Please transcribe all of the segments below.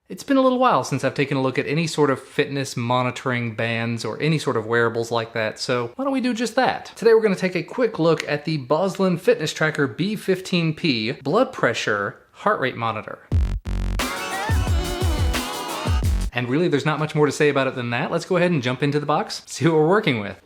It's been a little while since I've taken a look at any sort of fitness monitoring bands or any sort of wearables like that, so why don't we do just that? Today we're going to take a quick look at the Bozlun fitness tracker B15P blood pressure heart rate monitor. And really there's not much more to say about it than that. Let's go ahead and jump into the box, see what we're working with.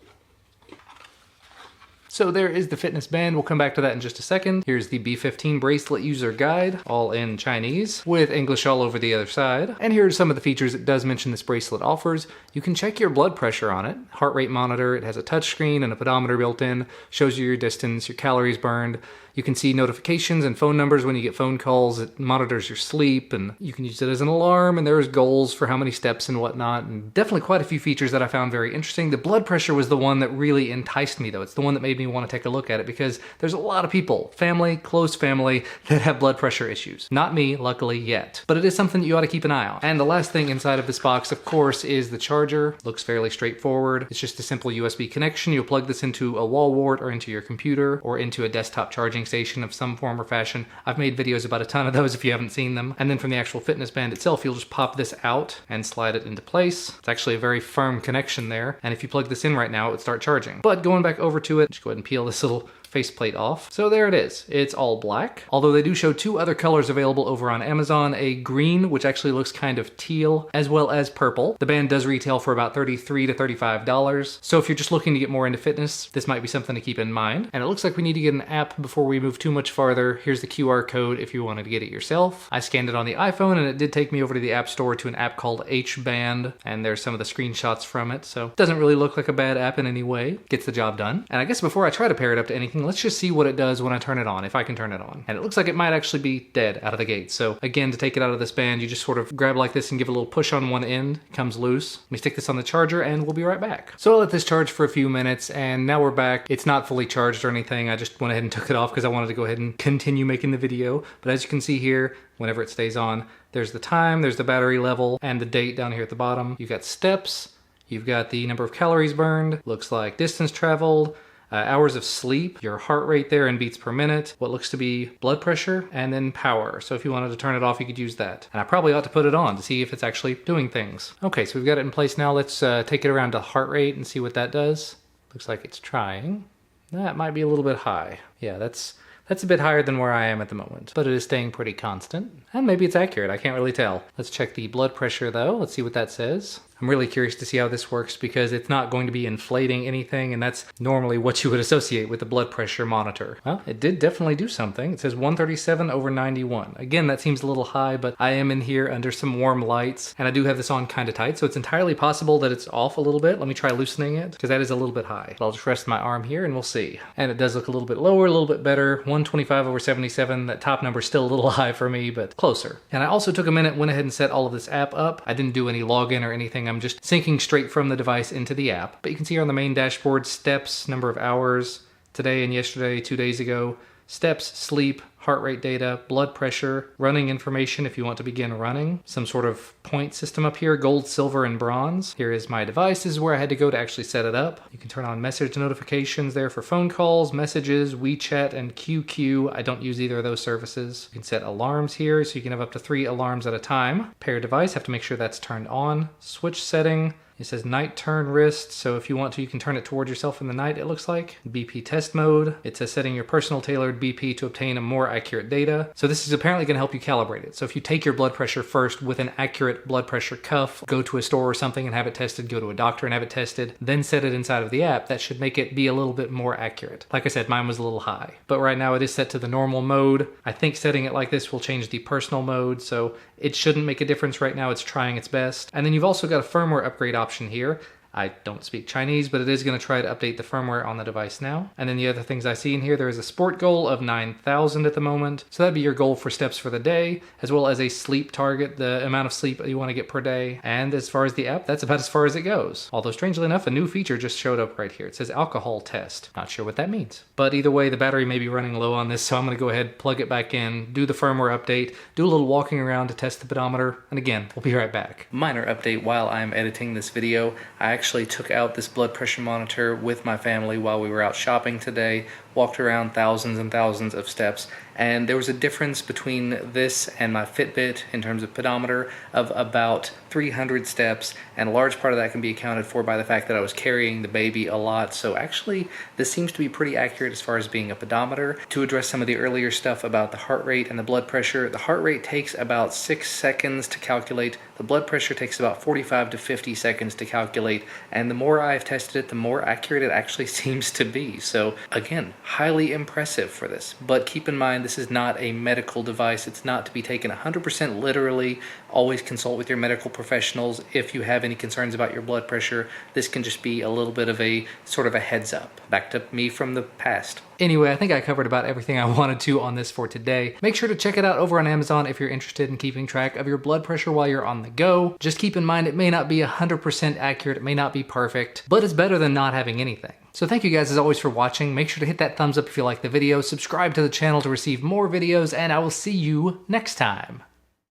So there is the fitness band. We'll come back to that in just a second. Here's the B15 bracelet user guide, all in Chinese, with English all over the other side. And here are some of the features it does mention this bracelet offers. You can check your blood pressure on it, heart rate monitor. It has a touch screen and a pedometer built in, shows you your distance, your calories burned. You can see notifications and phone numbers when you get phone calls. It monitors your sleep, and you can use it as an alarm, and there's goals for how many steps and whatnot, and definitely quite a few features that I found very interesting. The blood pressure was the one that really enticed me, though. It's the one that made me want to take a look at it, because there's a lot of people, family, close family, that have blood pressure issues. Not me, luckily, yet. But it is something that you ought to keep an eye on. And the last thing inside of this box, of course, is the charger. Looks fairly straightforward. It's just a simple USB connection. You'll plug this into a wall wart or into your computer or into a desktop charging station of some form or fashion. I've made videos about a ton of those if you haven't seen them. And then from the actual fitness band itself, you'll just pop this out and slide it into place. It's actually a very firm connection there. And if you plug this in right now, it would start charging. But going back over to it, just go ahead and peel this little faceplate off. So there it is. It's all black. Although they do show two other colors available over on Amazon, a green, which actually looks kind of teal, as well as purple. The band does retail for about $33 to $35. So if you're just looking to get more into fitness, this might be something to keep in mind. And it looks like we need to get an app before we move too much farther. Here's the QR code if you wanted to get it yourself. I scanned it on the iPhone and it did take me over to the App Store to an app called H-Band, and there's some of the screenshots from it. So it doesn't really look like a bad app in any way. Gets the job done. And I guess before I try to pair it up to anything, let's just see what it does when I turn it on, if I can turn it on. And it looks like it might actually be dead out of the gate. So again, to take it out of this band, you just sort of grab like this and give it a little push on one end. It comes loose. Let me stick this on the charger and we'll be right back. So I'll let this charge for a few minutes and now we're back. It's not fully charged or anything. I just went ahead and took it off because I wanted to go ahead and continue making the video. But as you can see here, whenever it stays on, there's the time, there's the battery level, and the date down here at the bottom. You've got steps, you've got the number of calories burned, looks like distance traveled, hours of sleep, your heart rate there in beats per minute, what looks to be blood pressure, and then power. So if you wanted to turn it off, you could use that. And I probably ought to put it on to see if it's actually doing things. Okay, so we've got it in place now. Let's take it around to heart rate and see what that does. Looks like it's trying. That might be a little bit high. Yeah, that's a bit higher than where I am at the moment, but it is staying pretty constant. And maybe it's accurate, I can't really tell. Let's check the blood pressure though. Let's see what that says. I'm really curious to see how this works because it's not going to be inflating anything, and that's normally what you would associate with the blood pressure monitor. Well, it did definitely do something. It says 137/91. Again, that seems a little high, but I am in here under some warm lights, and I do have this on kind of tight, so it's entirely possible that it's off a little bit. Let me try loosening it, because that is a little bit high. I'll just rest my arm here and we'll see. And it does look a little bit lower, a little bit better. 125/77. That top number is still a little high for me, but closer. And I also took a minute, went ahead and set all of this app up. I didn't do any login or anything. I'm just syncing straight from the device into the app. But you can see here on the main dashboard, steps, number of hours, today and yesterday, 2 days ago, steps, sleep, heart rate data, blood pressure, running information if you want to begin running, some sort of point system up here, gold, silver, and bronze. Here is my device. This is where I had to go to actually set it up. You can turn on message notifications there for phone calls, messages, WeChat, and QQ. I don't use either of those services. You can set alarms here, so you can have up to 3 alarms at a time. Pair device, have to make sure that's turned on. Switch setting. It says night turn wrist, so if you want to, you can turn it towards yourself in the night, it looks like. BP test mode. It says setting your personal tailored BP to obtain a more accurate data. So this is apparently going to help you calibrate it. So if you take your blood pressure first with an accurate blood pressure cuff, go to a store or something and have it tested, go to a doctor and have it tested, then set it inside of the app, that should make it be a little bit more accurate. Like I said, mine was a little high. But right now it is set to the normal mode. I think setting it like this will change the personal mode, so it shouldn't make a difference right now. It's trying its best. And then you've also got a firmware upgrade option here. I don't speak Chinese, but it is going to try to update the firmware on the device now. And then the other things I see in here, there is a sport goal of 9,000 at the moment. So that'd be your goal for steps for the day, as well as a sleep target, the amount of sleep you want to get per day. And as far as the app, that's about as far as it goes. Although strangely enough, a new feature just showed up right here. It says alcohol test. Not sure what that means. But either way, the battery may be running low on this, so I'm going to go ahead, plug it back in, do the firmware update, do a little walking around to test the pedometer, and again, we'll be right back. Minor update while I'm editing this video. I actually took out this blood pressure monitor with my family while we were out shopping today. walked around thousands and thousands of steps, and there was a difference between this and my Fitbit in terms of pedometer of about 300 steps, and a large part of that can be accounted for by the fact that I was carrying the baby a lot. So actually this seems to be pretty accurate as far as being a pedometer. To address some of the earlier stuff about the heart rate and the blood pressure, the heart rate takes about 6 seconds to calculate, the blood pressure takes about 45 to 50 seconds to calculate, and the more I've tested it, the more accurate it actually seems to be. So again, highly impressive for this, but keep in mind this is not a medical device. It's not to be taken 100% literally. Always consult with your medical professionals if you have any concerns about your blood pressure. This can just be a little bit of a sort of a heads up. Back to me from the past. Anyway, I think I covered about everything I wanted to on this for today. Make sure to check it out over on Amazon if you're interested in keeping track of your blood pressure while you're on the go. Just keep in mind it may not be 100% accurate, it may not be perfect, but it's better than not having anything. So thank you guys as always for watching. Make sure to hit that thumbs up if you like the video, subscribe to the channel to receive more videos, and I will see you next time.